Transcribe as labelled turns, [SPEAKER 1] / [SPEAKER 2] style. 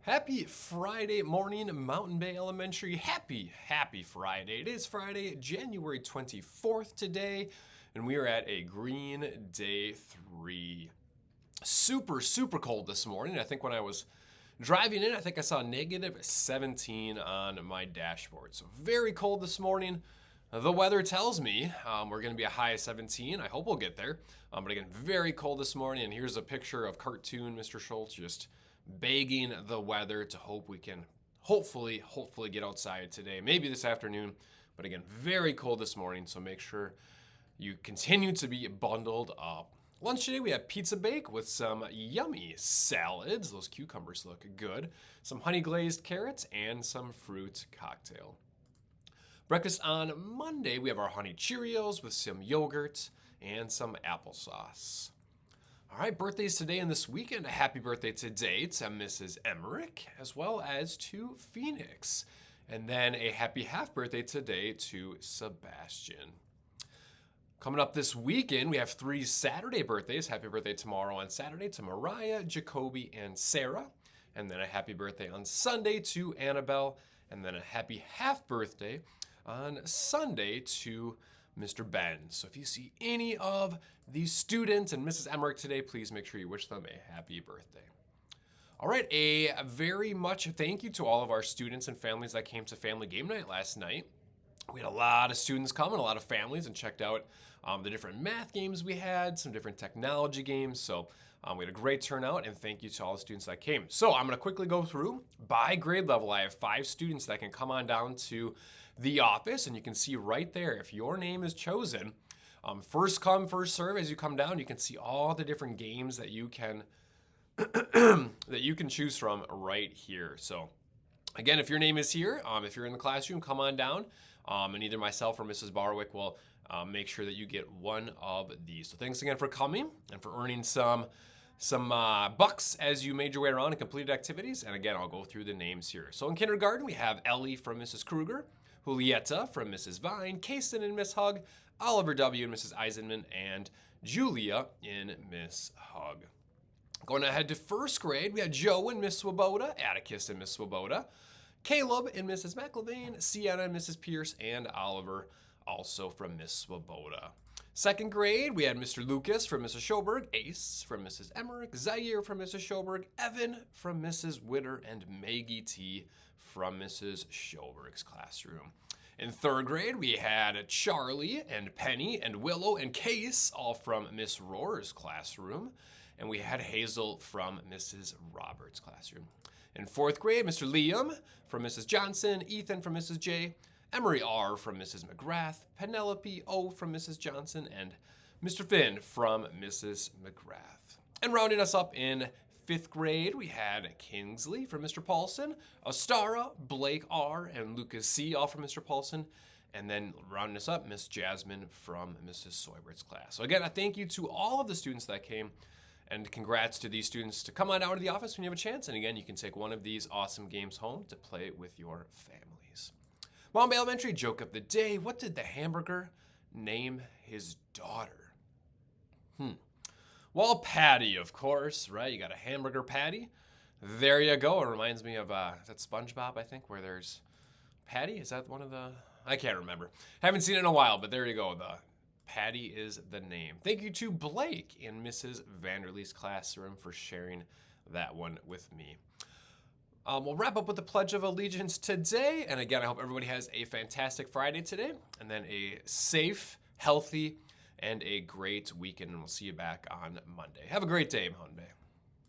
[SPEAKER 1] Happy Friday morning, Mountain Bay Elementary. Happy Friday. It is Friday, January 24th today, and we are at a green day 3. Super cold this morning. I think when I was driving in, I think I saw negative 17 on my dashboard. So very cold this morning. The weather tells me we're going to be a high of 17. I hope we'll get there. But again, very cold this morning. And here's a picture of cartoon Mr. Schultz just begging the weather to hope we can hopefully get outside today, maybe this afternoon. But again, very cold this morning, so make sure you continue to be bundled up. Lunch today, we have pizza bake with some yummy salads. Those cucumbers look good. Some honey glazed carrots and some fruit cocktail. Breakfast on Monday, we have our honey Cheerios with some yogurt and some applesauce. All right, birthdays today and this weekend. A happy birthday today to Mrs. Emmerich, as well as to Phoenix. And then a happy half birthday today to Sebastian. Coming up this weekend, we have 3 Saturday birthdays. Happy birthday tomorrow on Saturday to Mariah, Jacoby, and Sarah. And then a happy birthday on Sunday to Annabelle. And then a happy half birthday on Sunday to Mr. Ben. So if you see any of these students and Mrs. Emmerich today, please make sure you wish them a happy birthday. All right, a very much thank you to all of our students and families that came to family game night last night. We had a lot of students come and a lot of families and checked out the different math games we had, some different technology games. So we had a great turnout, and thank you to all the students that came. So I'm going to quickly go through by grade level. I have 5 students that can come on down to the office, and you can see right there if your name is chosen. First come, first serve. As you come down, you can see all the different games that you can choose from right here. So again, if your name is here, if you're in the classroom, come on down, and either myself or Mrs. Barwick will make sure that you get one of these. So thanks again for coming and for earning some bucks as you made your way around and completed activities. And again, I'll go through the names here. So in kindergarten, we have Ellie from Mrs. Kruger, Julieta from Mrs. Vine, Kason and Miss Hug, Oliver W. and Mrs. Eisenman, and Julia in Miss Hug. Going ahead to first grade, we have Joe and Miss Swoboda, Atticus and Miss Swoboda, Caleb and Mrs. McIlvain, Sienna and Mrs. Pierce, and Oliver also from Miss Swoboda. Second grade, we had Mr. Lucas from Mrs. Schoberg, Ace from Mrs. Emmerich, Zaire from Mrs. Schoberg, Evan from Mrs. Witter, and Maggie T from Mrs. Schoberg's classroom. In third grade, we had Charlie and Penny and Willow and Case, all from Miss Rohr's classroom. And we had Hazel from Mrs. Roberts' classroom. In fourth grade, Mr. Liam from Mrs. Johnson, Ethan from Mrs. J, Emery R from Mrs. McGrath, Penelope O from Mrs. Johnson, and Mr. Finn from Mrs. McGrath. And rounding us up in fifth grade, we had Kingsley from Mr. Paulson, Ostara, Blake R, and Lucas C, all from Mr. Paulson. And then rounding us up, Miss Jasmine from Mrs. Soibert's class. So again, a thank you to all of the students that came. And congrats to these students to come on down to the office when you have a chance. And again, you can take one of these awesome games home to play with your families. Mountain Bay Elementary joke of the day. What did the hamburger name his daughter? Well, Patty, of course, right? You got a hamburger patty. There you go. It reminds me of, is that SpongeBob, I think, where there's Patty? Is that one of the, I can't remember. Haven't seen it in a while, but there you go. The Patty is the name. Thank you to Blake in Mrs. Vanderlee's classroom for sharing that one with me. We'll wrap up with the Pledge of Allegiance today. And again, I hope everybody has a fantastic Friday today, and then a safe, healthy, and a great weekend. And we'll see you back on Monday. Have a great day, Mountain Bay.